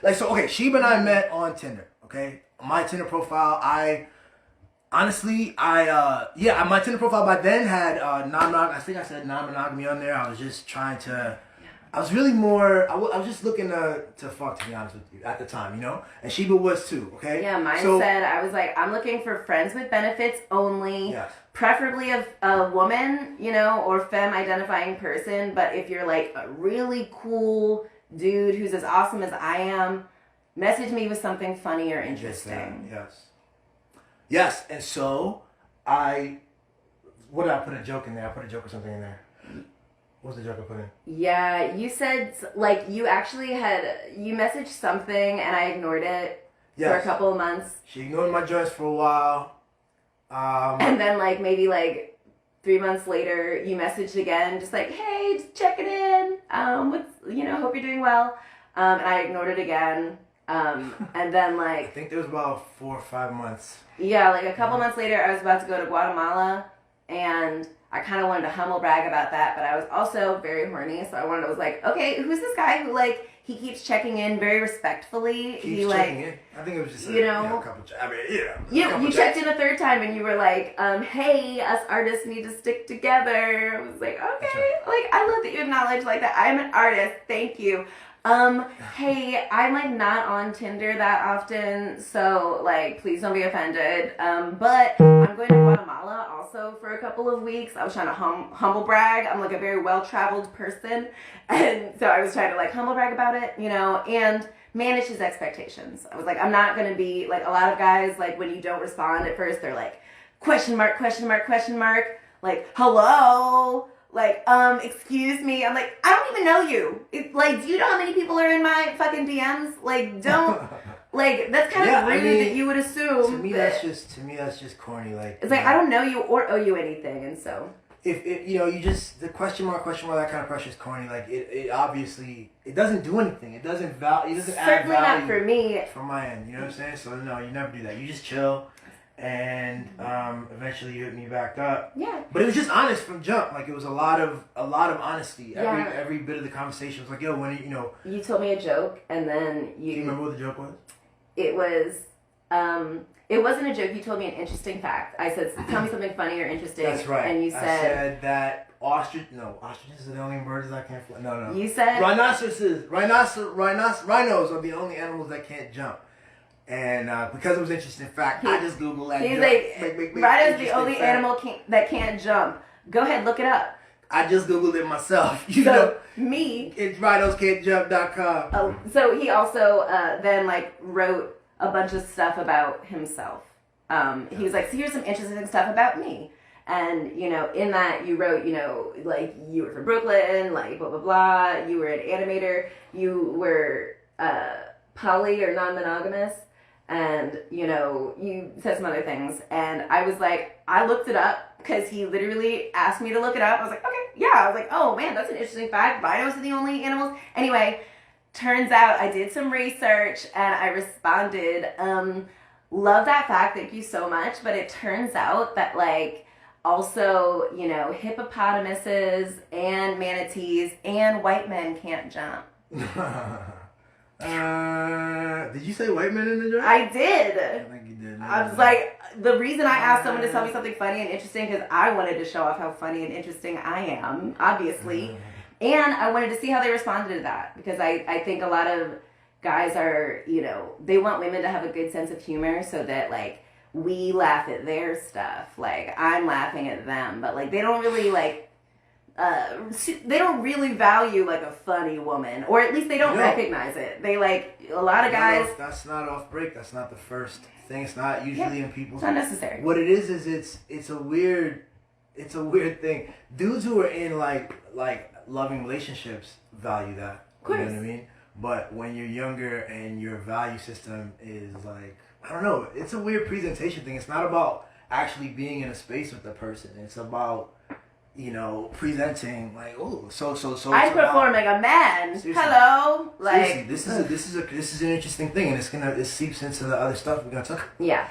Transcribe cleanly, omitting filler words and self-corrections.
Like, so, okay, Sheba and I met on Tinder, okay? My Tinder profile, honestly, my Tinder profile by then had I think I said non-monogamy on there. I was just trying to, I was really more, I was just looking to fuck, to be honest with you, at the time, you know? And Sheba was too, okay? Yeah, mine said, I was like, I'm looking for friends with benefits only, preferably a woman, you know, or femme identifying person, but if you're like a really cool dude who's as awesome as I am, message me with something funny or interesting. Yes, and so what did I put a joke in there? I put a joke or something in there. What was the joke I put in? Yeah, you said, like, you messaged something and I ignored it for a couple of months. She ignored my joints for a while. And then, like, maybe, like, 3 months later, you messaged again, just like, hey, just checking in. Hope you're doing well. And I ignored it again. And then, like... I think there was about 4 or 5 months. Yeah, like, a couple months later, I was about to go to Guatemala, and I kind of wanted to humble brag about that, but I was also very horny, so I was like, okay, who's this guy who, like, he keeps checking in very respectfully. Checking in? I think it was just a couple... You checked in a third time, and you were like, hey, us artists need to stick together. I was like, okay. Like, I love that you acknowledge, like, that I'm an artist. Thank you. Hey, I'm, like, not on Tinder that often, so, like, please don't be offended. But I'm going to Guatemala also for a couple of weeks. I was trying to humble brag. I'm, like, a very well-traveled person, and so I was trying to, like, humble brag about it, you know, and manage his expectations. I was like, I'm not going to be, like, a lot of guys, like, when you don't respond at first, they're like, question mark, question mark, question mark, like, hello? Like, excuse me. I'm like, I don't even know you. Do you know how many people are in my fucking DMs? Like, don't, like, that's kind of rude that you would assume. To me, that's just corny. Like, it's like, I don't know you or owe you anything, and so. If you just, the question mark, that kind of pressure is corny. Like, it obviously, it doesn't do anything. It doesn't add value. Certainly not for me. From my end, you know what I'm saying? So, no, you never do that. You just chill. And eventually you hit me back up. Yeah. But it was just honest from jump. Like, it was a lot of honesty. Every bit of the conversation was like, yo, when you told me a joke, and then Do you remember what the joke was? It was it wasn't a joke. You told me an interesting fact. I said, tell me something funny or interesting. That's right. And you said, I said that ostriches are the only birds that can't fly. No. You said rhinos are the only animals that can't jump. And because it was an interesting fact, I just Googled that. He's like, rhino's the only animal that can't jump. Go ahead, look it up. I just Googled it myself. It's rhinoscan'tjump.com. So he also then, like, wrote a bunch of stuff about himself. He was like, so here's some interesting stuff about me. And, you know, in that you wrote, you know, like, you were from Brooklyn, like, blah, blah, blah. You were an animator. You were poly or non-monogamous. And, you know, you said some other things. And I was like, I looked it up because he literally asked me to look it up. I was like, okay, yeah. I was like, oh, man, that's an interesting fact. Rhinos are the only animals. Anyway, turns out I did some research and I responded, love that fact. Thank you so much. But it turns out that, like, also, you know, hippopotamuses and manatees and white men can't jump. Did you say white men in the joke? I did. I think you did. I was like, the reason I asked someone to tell me something funny and interesting because I wanted to show off how funny and interesting I am, obviously. And I wanted to see how they responded to that because I think a lot of guys are, you know, they want women to have a good sense of humor so that, like, we laugh at their stuff. Like, I'm laughing at them, but, like, they don't really, like, they don't really value, like, a funny woman, or at least they don't recognize it. They, like, a lot of guys. That's not off break. That's not the first thing. It's not usually in people's. It's not necessary. What it is it's a weird thing. Dudes who are in like loving relationships value that. Of course. You know what I mean? But when you're younger and your value system is like, I don't know, it's a weird presentation thing. It's not about actually being in a space with the person. It's about, you know, presenting like, oh, so. I'm performing a man. Seriously. Hello, like seriously, this is an interesting thing, and it seeps into the other stuff we're gonna talk. Yeah.